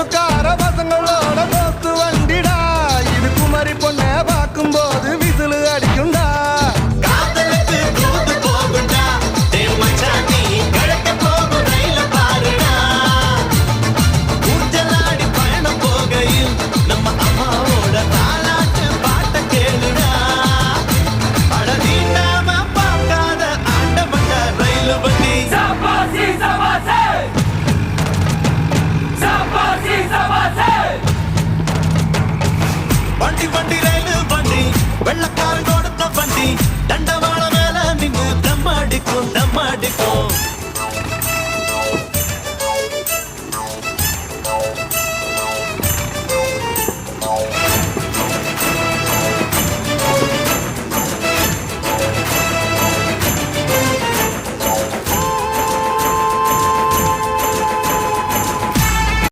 குறும்புக்கார பசங்களோட தோத்து வண்டிடா இது குமரி பொண்ண பார்க்கும் போது விசிலு அடிக்கும்டா காதலுக்கு தூது போகுண்டா மச்சானி கழக்க போகும் ரயில பாருடா ஊஞ்சலாடி பயணம் போகையில் நம்ம அம்மாவோட தாலாட்டு பாட்ட கேளுடா அட நீண்டாம பார்க்காத ஆண்டவண்ட ரயில் வண்டி சபாசி சபாசி சபாசி சபாசி வண்டி வண்டி ரயில் வண்டி வெள்ளக்காரன் கொடுத்த வண்டி தண்டவாள மேல நின்று தம்மாடிக்கும்